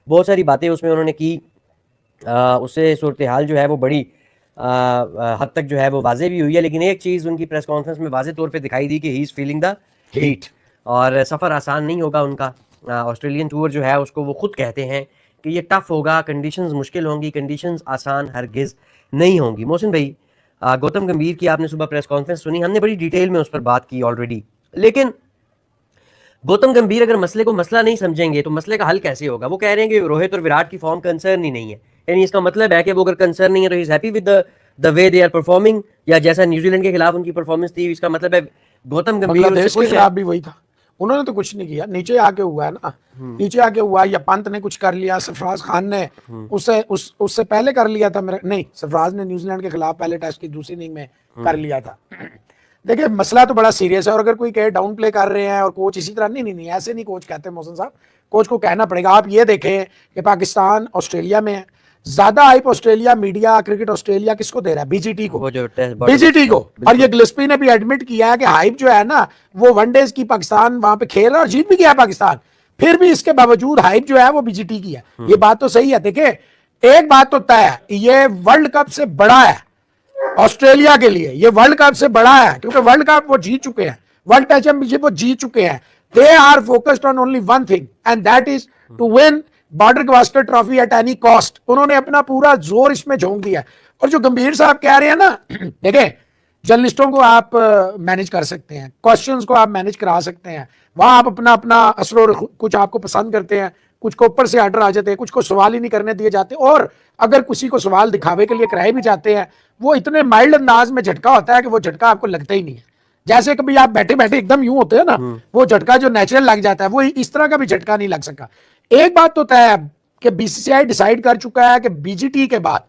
बहुत सारी बातें उसमें उन्होंने की, उससे सूरत हाल जो है वो बड़ी हद तक जो है वो वाज़ेह भी हुई है। लेकिन एक चीज़ उनकी प्रेस कॉन्फ्रेंस में वाज़ेह तौर पे दिखाई दी कि he is feeling the heat, और सफ़र आसान नहीं होगा उनका। ऑस्ट्रेलियन टूर जो है उसको वो खुद कहते हैं कि ये टफ होगा, कंडीशंस मुश्किल होंगी, कंडीशंस आसान हरगिज़ नहीं होंगी। मोहसिन भाई, गौतम गंभीर की आपने सुबह प्रेस कॉन्फ्रेंस सुनी, हमने बड़ी डिटेल में उस पर बात की ऑलरेडी। लेकिन गौतम गंभीर अगर मसले को मसला नहीं समझेंगे तो मसले का हल कैसे होगा? वो कह रहे हैं कि रोहित और विराट की फॉर्म कंसर्न ही नहीं है, यानी इसका मतलब है कि वो अगर कंसर्न नहीं है तो he is happy with the way they are performing, या जैसा न्यूजीलैंड के खिलाफ उनकी परफॉर्मेंस थी, इसका मतलब है गौतम गंभीर बांग्लादेश के खिलाफ भी वही था, उन्होंने तो कुछ नहीं किया, नीचे आके हुआ है ना, नीचे आके हुआ, या पंत ने कुछ कर लिया, सरफराज खान ने उससे पहले कर लिया था मेरा, नहीं सरफराज ने न्यूजीलैंड के खिलाफ पहले टेस्ट की दूसरी इनिंग में कर लिया था। देखिए मसला तो बड़ा सीरियस है, और अगर कोई कहे डाउन प्ले कर रहे हैं और कोच इसी तरह, नहीं नहीं नहीं ऐसे नहीं कोच कहते मोहसिन साहब, कोच को कहना पड़ेगा। आप ये देखें कि पाकिस्तान ऑस्ट्रेलिया में है, ज्यादा hype Australia media, cricket Australia किसको दे रहा है? बीजीटी को, बीजीटी को। और ये गिलस्पी ने भी एडमिट किया है कि हाइप जो है ना वो वनडेज की, पाकिस्तान वहां पे खेल रहा और जीत भी गया पाकिस्तान, फिर भी इसके बावजूद हाइप जो है वो बीजीटी की है। ये बात तो सही है। देखिए एक बात तो तय है, ये वर्ल्ड कप से बड़ा है ऑस्ट्रेलिया के लिए, ये वर्ल्ड कप से बड़ा है, क्योंकि वर्ल्ड कप वो जीत चुके हैं, वर्ल्ड टेस्ट चैंपियनशिप वो जीत चुके हैं। They are focused on only one thing and that is to win Border Gavaskar Trophy at any cost. उन्होंने अपना पूरा जोर इसमें झोंक दिया। और जो गंभीर साहब कह रहे हैं ना, देखें जर्नलिस्टों को आप मैनेज कर सकते हैं, क्वेश्चंस को आप मैनेज करा सकते हैं, वहां आप अपना अपना असर, कुछ आपको पसंद करते हैं, कुछ को ऊपर से आर्डर आ जाते हैं, कुछ को सवाल ही नहीं करने दिए जाते, और अगर किसी को सवाल दिखावे के लिए कराए भी जाते हैं वो इतने माइल्ड अंदाज में झटका होता है कि वो झटका आपको लगता ही नहीं है। जैसे कभी आप बैठे बैठे एकदम यूं होते हैं ना, वो झटका जो नेचुरल लग जाता है, वो इस तरह का भी झटका नहीं लग सका। एक बात तो तय है कि बीसीसीआई डिसाइड कर चुका है कि बीजीटी के बाद,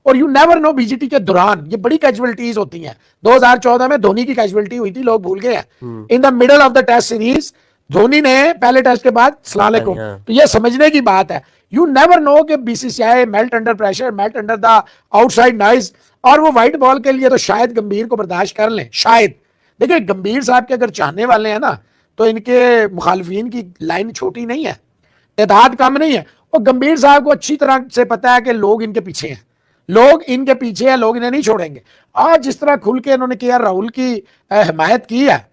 और यू नेवर नो बीजीटी के दौरान ये बड़ी कैजुअलिटीज होती हैं। 2014 में धोनी की कैजुअलिटी हुई थी, लोग भूल गए हैं। In the middle of the test series Dhoni ने पहले टेस्ट के बाद अस्सलाम वालेकुम, तो ये समझने की बात है। यू नेवर नो कि BCCI melt under pressure, melt under the outside noise, और वो व्हाइट बॉल के लिए तो शायद गंभीर को बर्दाश्त कर लें, शायद। देखिए गंभीर साहब के अगर चाहने वाले हैं ना, तो इनके मुखालफिन की लाइन छोटी नहीं है, तादाद कम नहीं है। और गंभीर साहब को अच्छी तरह से पता है कि लोग इनके पीछे हैं, लोग इनके पीछे हैं, लोग इन्हें नहीं छोड़ेंगे। आज जिस तरह खुल के इन्होंने के राहुल की हिमायत की है,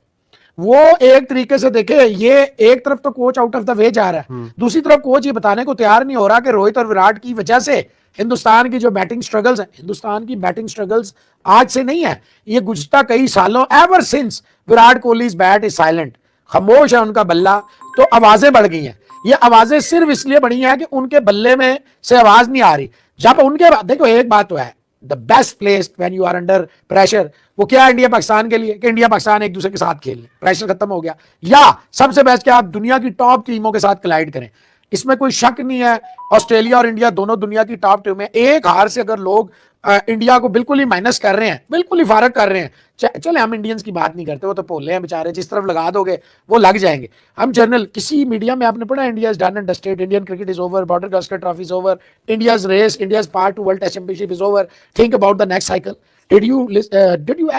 वो एक तरीके से देखे, ये एक तरफ तो coach out of the way जा रहा है, दूसरी तरफ कोच ये बताने को तैयार नहीं हो रहा कि रोहित और विराट की वजह से हिंदुस्तान की जो बैटिंग स्ट्रगल्स है, हिंदुस्तान की बैटिंग स्ट्रगल्स आज से नहीं है, ये गुज़श्ता कई सालों, ever since Virat Kohli's bat is silent, खामोश है उनका बल्ला, तो आवाजें बढ़ गई हैं। ये आवाजें सिर्फ इसलिए बढ़ी हैं कि उनके बल्ले में से आवाज नहीं आ रही। जब उनके, देखो एक बात तो है, the best place when you are under pressure, वो क्या है इंडिया पाकिस्तान के लिए, कि इंडिया पाकिस्तान एक दूसरे के साथ खेलें, प्रेशर खत्म हो गया, या सबसे बेस्ट क्या आप दुनिया की टॉप टीमों के साथ कलाइड करें। इसमें कोई शक नहीं है, ऑस्ट्रेलिया और इंडिया दोनों दुनिया की टॉप टीम है। एक हार से अगर लोग इंडिया को बिल्कुल ही माइनस कर रहे हैं, बिल्कुल ही फारक कर रहे हैं, चले हम इंडियंस की बात नहीं करते, वो तो भोले हैं बेचारे, जिस तरफ लगा दोगे वो लग जाएंगे। हम जनरल किसी मीडिया में आपने पढ़ा India is done and dusted, Indian cricket is over, Border Gavaskar trophy is over, India's race, India's part to world test championship is over, think about the next cycle. Did you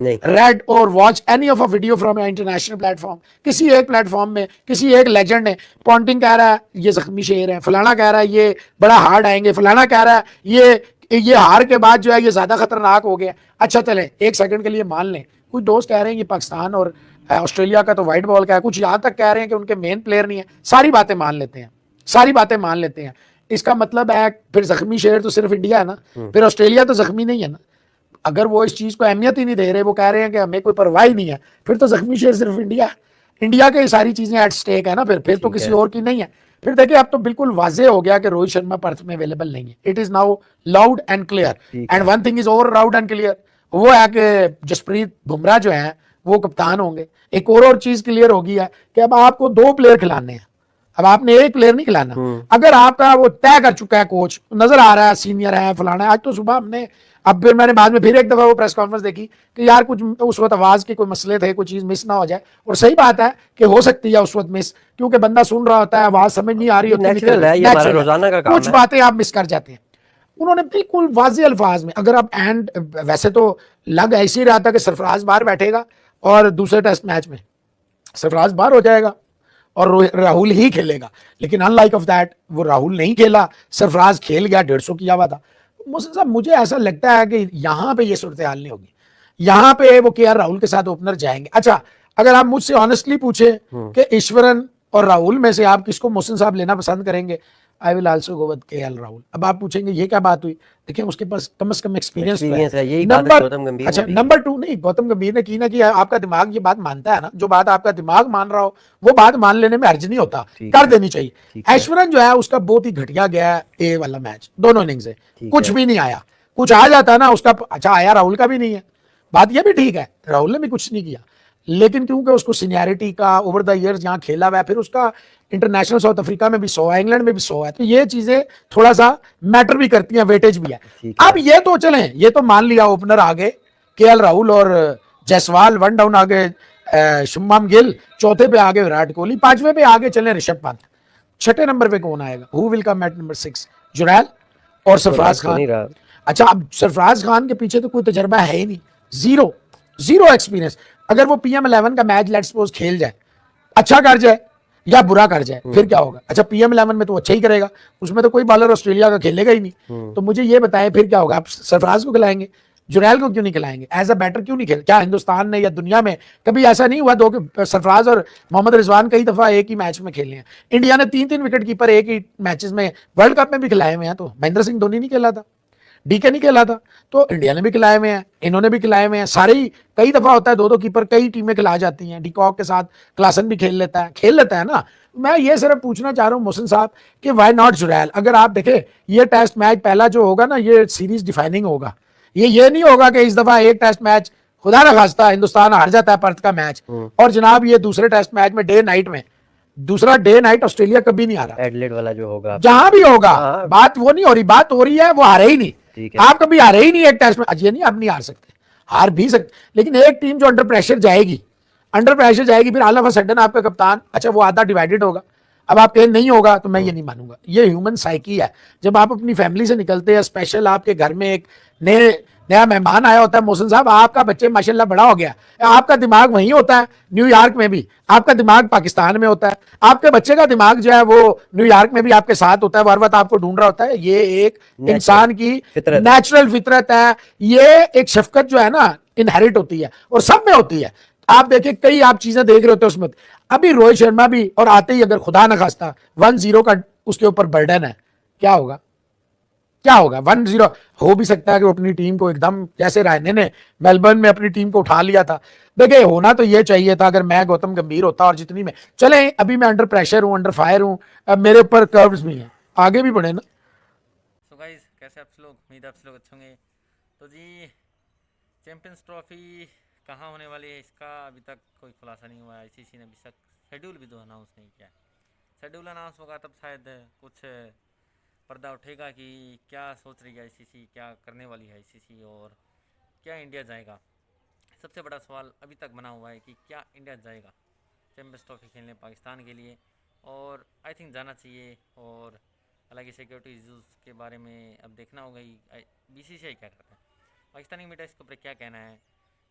read और watch any of a video from international platform? किसी एक platform में किसी एक legend ने, Ponting कह रहा है ये जख्मी शेर है, फलाना कह रहा है ये बड़ा हार्ड आएंगे, फलाना कह रहा है ये हार के बाद जो है ये ज्यादा खतरनाक हो गया। अच्छा चले एक सेकंड के लिए मान लें, कुछ दोस्त कह रहे हैं कि पाकिस्तान और ऑस्ट्रेलिया का तो वाइट बॉल का है, कुछ यहाँ तक कह रहे हैं कि उनके मेन प्लेयर नहीं है। सारी बातें मान लेते हैं, सारी बातें मान लेते हैं, इसका मतलब है फिर जख्मी शेर तो सिर्फ इंडिया है ना, फिर ऑस्ट्रेलिया तो जख्मी नहीं है ना। अगर वो इस चीज को अहमियत ही नहीं दे रहे, वो कह रहे हैं कि हमें कोई परवाह ही नहीं है, फिर तो जख्मी शेर सिर्फ इंडिया है, इंडिया के सारी चीजें एट स्टेक है ना, फिर तो किसी और की नहीं है। फिर देखिए अब तो बिल्कुल वाजे हो गया कि रोहित शर्मा पर्थ में अवेलेबल नहीं है। It is now loud and clear, and one thing is over loud and clear, वो है कि जसप्रीत बुमराह जो है वो कप्तान होंगे। एक और चीज क्लियर होगी है कि अब आपको 2 प्लेयर खिलाने हैं, अब आपने एक प्लेयर नहीं खिलाना। अगर आपका वो तय कर चुका है, कोच नजर आ रहा है सीनियर है फलाना है, आज तो सुबह हमने, अब फिर मैंने बाद में फिर एक दफा वो प्रेस कॉन्फ्रेंस देखी कि यार कुछ उस वक्त आवाज के कोई मसले थे, कोई चीज मिस ना हो जाए, और सही बात है कि हो सकती है उस वक्त मिस, क्योंकि बंदा सुन रहा होता है, आवाज समझ नहीं आ रही होती है, कुछ बातें आप मिस कर जाते हैं। उन्होंने बिल्कुल वाज़े अल्फाज में, अगर आप एंड, वैसे तो लग ऐसे ही रहा था कि सरफराज बाहर बैठेगा और दूसरे टेस्ट मैच में सरफराज बाहर हो जाएगा और राहुल ही खेलेगा, लेकिन अनलाइक ऑफ दैट वो राहुल नहीं खेला, सरफराज खेल गया, 150 किया हुआ था। मोहसिन साहब मुझे ऐसा लगता है कि यहाँ पे ये सूरत हाल नहीं होगी, यहाँ पे वो केएल राहुल के साथ ओपनर जाएंगे। अच्छा, अगर आप मुझसे ऑनेस्टली पूछे कि ईश्वरन और राहुल में से आप किसको मोहसिन साहब लेना पसंद करेंगे, I will also go with KL Rahul. अब आप पूछेंगे ये क्या बात हुई, देखिए उसके पास कम से कम एक्सपीरियंस है, यही बात है गौतम गंभीर। अच्छा, नंबर 2 नहीं, गौतम गंभीर ने की ना कि आपका दिमाग ये बात मानता है ना, जो बात आपका दिमाग मान रहा हो वो बात मान लेने में हर्ज नहीं होता, कर देनी चाहिए। ऐश्वर्यन जो है उसका बहुत ही घटिया गया है ए वाला मैच, दोनों इनिंग से कुछ भी नहीं आया। कुछ आ जाता ना उसका, अच्छा आया, राहुल का भी नहीं है, बात ये भी ठीक है, राहुल ने भी कुछ नहीं किया, लेकिन क्योंकि उसको सीनियरिटी का ओवर द ईयर्स यहाँ खेला हुआ है, फिर उसका इंटरनेशनल साउथ अफ्रीका में भी 100 है, इंग्लैंड में भी 100 है, तो ये चीजें थोड़ा सा मैटर भी करती हैं, वेटेज भी है। अब ये तो चले, ये तो मान लिया ओपनर आगे केएल राहुल और जायसवाल, 1 डाउन आगे शुभमन गिल, चौथे पे आगे विराट कोहली, 5वें पे आगे चले ऋषभ पंत, 6ठे नंबर पे कौन आएगा, who will come at number 6, Jurel और सरफराज खान। अच्छा, अब सरफराज खान के पीछे तो कोई तजर्बा है ही नहीं, जीरो एक्सपीरियंस। अगर वो PM11 का मैच लेट्स सपोज खेल जाए, अच्छा कर जाए या बुरा कर जाए, फिर क्या होगा? अच्छा, PM11 में तो अच्छा ही करेगा, उसमें तो कोई बॉलर ऑस्ट्रेलिया का खेलेगा ही नहीं, तो मुझे ये बताएं फिर क्या होगा? आप सरफराज को खिलाएंगे, जुरैल को क्यों नहीं खिलाएंगे? एज अ बैटर क्यों नहीं खेल? क्या हिंदुस्तान ने या दुनिया में कभी ऐसा नहीं हुआ दो कि सरफराज और मोहम्मद रिजवान कई दफा एक ही मैच में खेले हैं? इंडिया ने 3-3 विकेट कीपर एक ही मैचेस में वर्ल्ड कप में भी खिलाए हुए हैं, तो महेंद्र सिंह धोनी नहीं खेला था, डीके नहीं खेला था, तो इंडिया ने भी खिलाए हुए हैं, इन्होंने भी खिलाए हुए हैं, सारे ही कई दफा होता है 2-2 कीपर कई टीमें खिला जाती हैं, डिकॉक के साथ क्लासन भी खेल लेता है ना। मैं ये सिर्फ पूछना चाह रहा हूँ मोहसिन साहब कि व्हाई नॉट जुरैल? अगर आप देखें ये टेस्ट मैच पहला जो होगा ना, ये सीरीज डिफाइनिंग होगा, ये नहीं होगा कि इस दफा एक टेस्ट मैच खुदा ना खास्ता हिंदुस्तान हार जाता है पर्थ का मैच, और जनाब ये दूसरे टेस्ट मैच में डे नाइट में, दूसरा डे नाइट ऑस्ट्रेलिया कभी नहीं हारा, एडिलेड वाला जो होगा, जहां भी होगा, बात वो नहीं हो रही, बात हो रही है वो हारे ही नहीं, आप कभी हारे ही नहीं एक टेस्ट में। अजय नहीं, आप नहीं हार सकते, हार भी सकते, लेकिन एक टीम जो अंडर प्रेशर जाएगी, फिर ऑल ऑफ अ सडन आपका कप्तान, अच्छा वो आधा डिवाइडेड होगा, अब आप कहें नहीं होगा, तो मैं ये नहीं मानूंगा। ये ह्यूमन साइकी है, जब आप अपनी फैमिली से निकलते हैं, स्पेशल आपके घर में एक नया मेहमान आया होता है, मोहसिन साहब आपका बच्चे माशाल्लाह बड़ा हो गया, आपका दिमाग वहीं होता है, न्यूयॉर्क में भी आपका दिमाग पाकिस्तान में होता है, आपके बच्चे का दिमाग जो है वो न्यूयॉर्क में भी आपके साथ होता है, हर वक्त आपको ढूंढ रहा होता है। ये एक इंसान की नेचुरल फितरत है, ये एक शफकत जो है ना इनहेरिट होती है और सब में होती है। आप देखें कई आप चीजें देख रहे होते हैं उसमें, अभी रोहित शर्मा भी, और आते ही अगर खुदा न खास्ता 1-0 का उसके ऊपर बर्डन है, क्या होगा? 1-0 हो भी सकता है कि वो अपनी टीम को एकदम, जैसे रायने ने मेलबर्न में अपनी टीम को उठा लिया था। देखिए होना तो ये चाहिए था, अगर मैं गौतम गंभीर होता और जितनी में चले, अभी मैं अंडर प्रेशर हूँ, अंडर फायर हूँ, अब मेरे ऊपर कर्व्स भी हैं, आगे भी बढ़े ना। सो गाइस, कैसे आप लोग? उम्मीद आप लोग अच्छे होंगे। तो जी, चैंपियंस ट्रॉफी कहाँ होने वाली है इसका अभी तक कोई खुलासा नहीं हुआ है। आईसीसी ने अभी तक शेड्यूल भी तो अनाउंस नहीं किया है। शेड्यूल अनाउंस होगा तब शायद कुछ पर्दा उठेगा कि क्या सोच रही है आईसीसी, क्या करने वाली है आईसीसी, और क्या इंडिया जाएगा। सबसे बड़ा सवाल अभी तक बना हुआ है कि क्या इंडिया जाएगा चैंपियंस ट्रॉफी खेलने पाकिस्तान के लिए, और आई थिंक जाना चाहिए। और हालांकि सिक्योरिटी इश्यूज़ के बारे में अब देखना होगा ही बीसीसीआई क्या करता है। पाकिस्तानी मीडिया इसके ऊपर क्या कहना है,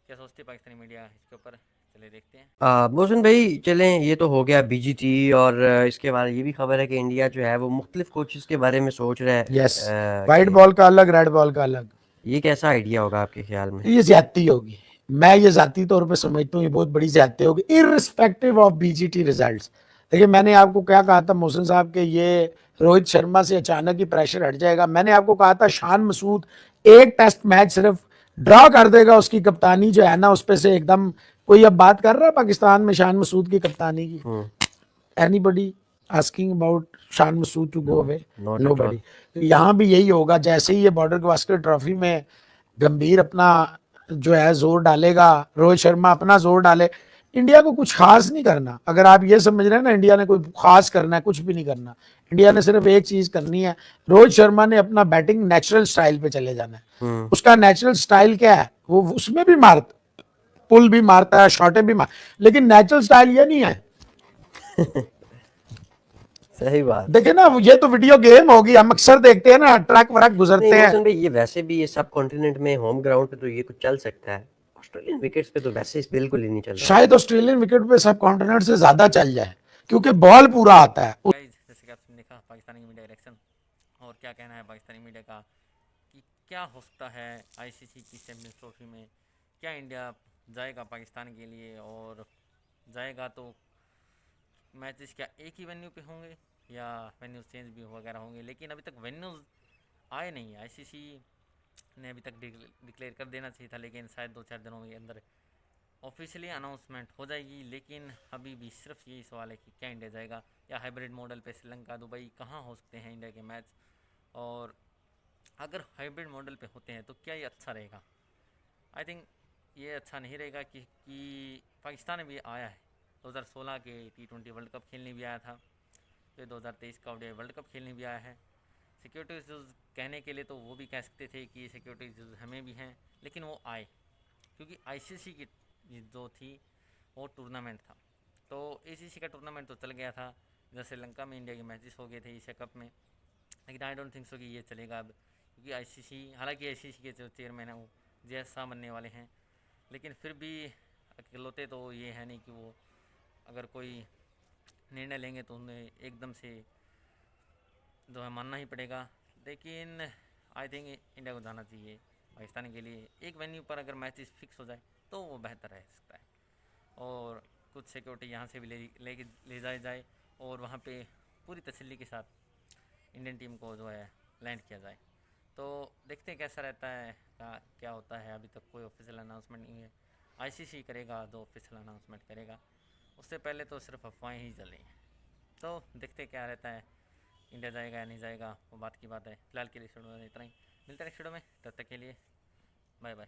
क्या सोचती है पाकिस्तानी मीडिया इसके ऊपर, चलिए देखते हैं। मोहसिन भाई चलें, ये तो हो गया बीजीटी, और इसके बाद ये भी खबर है कि इंडिया जो है वो मुख्तलिफ कोचेस के बारे में सोच रहा है। यस, वाइट बॉल का अलग, रेड बॉल का अलग। ये कैसा आइडिया होगा आपके ख्याल में? ये ज्यादती होगी, मैं ये जाती तौर पे समझता हूँ, ये बहुत बड़ी ज्यादती होगी इररिस्पेक्टिव ऑफ बीजीटी रिजल्ट्स। देखिए मैंने आपको क्या कहा था मोहसिन साहब के, ये रोहित शर्मा से अचानक ही प्रेशर हट जाएगा। मैंने आपको कहा था शान मसूद एक टेस्ट मैच सिर्फ ड्रॉ कर देगा, उसकी कप्तानी जो है ना उस पे से एकदम, कोई अब बात कर रहा है पाकिस्तान में शान मसूद की कप्तानी की? Anybody asking about Shan Masood to go away? Nobody. तो यहाँ भी यही होगा, जैसे ही ये बॉर्डर गवास्कर ट्रॉफी में गंभीर अपना जो है जोर डालेगा, रोहित शर्मा अपना जोर डाले, इंडिया को कुछ खास नहीं करना। अगर आप ये समझ रहे हैं ना इंडिया ने कोई खास करना है, कुछ भी नहीं करना। इंडिया ने सिर्फ एक चीज करनी है, रोहित शर्मा ने अपना बैटिंग नेचुरल स्टाइल पे चले जाना है। उसका नेचुरल स्टाइल क्या है? वो उसमें भी पुल भी मारता है, शॉटे भी लेकिन नेचुरल स्टाइल ये नहीं है। सही बात। देखे ना, ये तो वीडियो गेम होगी, हम अक्सर देखते हैं ना, ट्रक वरक गुजरते हैं। ये वैसे भी ये सब कॉन्टिनेंट में होम ग्राउंड पे तो ये कुछ चल सकता है, ऑस्ट्रेलियन विकेट्स पे तो वैसे बिल्कुल ही नहीं चल रहा। शायद ऑस्ट्रेलियन विकेट पे सब कॉन्टिनेंट से ज्यादा चल जाए, क्योंकि बॉल पूरा आता है। गाइस जैसे कि आपने देखा पाकिस्तानी मीडिया रिएक्शन, और क्या कहना है पाकिस्तानी मीडिया का कि क्या हो सकता है आईसीसी की चैंपियंस ट्रॉफी में, क्या इंडिया जाएगा पाकिस्तान के लिए, और जाएगा तो मैचेस क्या एक ही वेन्यू पे होंगे या वेन्यूज चेंज भी वगैरह होंगे। लेकिन अभी तक वेन्यूज आए नहीं है, आईसीसी ने अभी तक डिक्लेयर कर देना चाहिए था, लेकिन शायद 2-4 दिनों के अंदर ऑफिशियली अनाउंसमेंट हो जाएगी। लेकिन अभी भी सिर्फ यही सवाल है कि क्या इंडिया जाएगा, या हाइब्रिड मॉडल पे श्रीलंका दुबई कहाँ हो सकते हैं इंडिया के मैच, और अगर हाइब्रिड मॉडल पे होते हैं तो क्या ये अच्छा रहेगा। आई थिंक ये अच्छा नहीं रहेगा कि पाकिस्तान भी आया है 2016 के T20 वर्ल्ड कप खेलने भी आया था, फिर 2023 का ODI वर्ल्ड कप खेलने भी आया है। सिक्योरिटी इश्यूज़ कहने के लिए तो वो भी कह सकते थे कि सिक्योरिटी इश्यूज़ हमें भी हैं, लेकिन वो आए क्योंकि आईसीसी की जो थी वो टूर्नामेंट था, तो ACC का टूर्नामेंट तो चल गया था। इधर श्रीलंका में इंडिया के मैचेस हो गए थे एशिया कप में, लेकिन आई डोंट थिंक सो कि ये चलेगा अब, क्योंकि आईसीसी, हालांकि आईसीसी के जो चेयरमैन हैं वो जैस शाह बनने वाले हैं, लेकिन फिर भी अकेलौते तो ये है नहीं कि वो अगर कोई निर्णय लेंगे तो उन्हें एकदम से जो है मानना ही पड़ेगा। लेकिन आई थिंक इंडिया को जाना चाहिए पाकिस्तान के लिए। एक वेन्यू पर अगर मैचेस फिक्स हो जाए तो वो बेहतर रह सकता है, और कुछ सिक्योरिटी यहाँ से भी ले जाए जाए और वहाँ पे पूरी तसल्ली के साथ इंडियन टीम को जो है लैंड किया जाए। तो देखते हैं कैसा रहता है, क्या होता है। अभी तक कोई ऑफिशियल अनाउंसमेंट नहीं है, आईसीसी करेगा जो ऑफिशियल अनाउंसमेंट करेगा, उससे पहले तो सिर्फ अफवाहें ही चल रही हैं। तो देखते हैं क्या रहता है, इंडिया जाएगा या नहीं जाएगा वो बात की बात है। फिलहाल के लिए इस वीडियो में इतना ही, मिलते हैं नेक्स्ट वीडियो में, तब तक के लिए बाय बाय।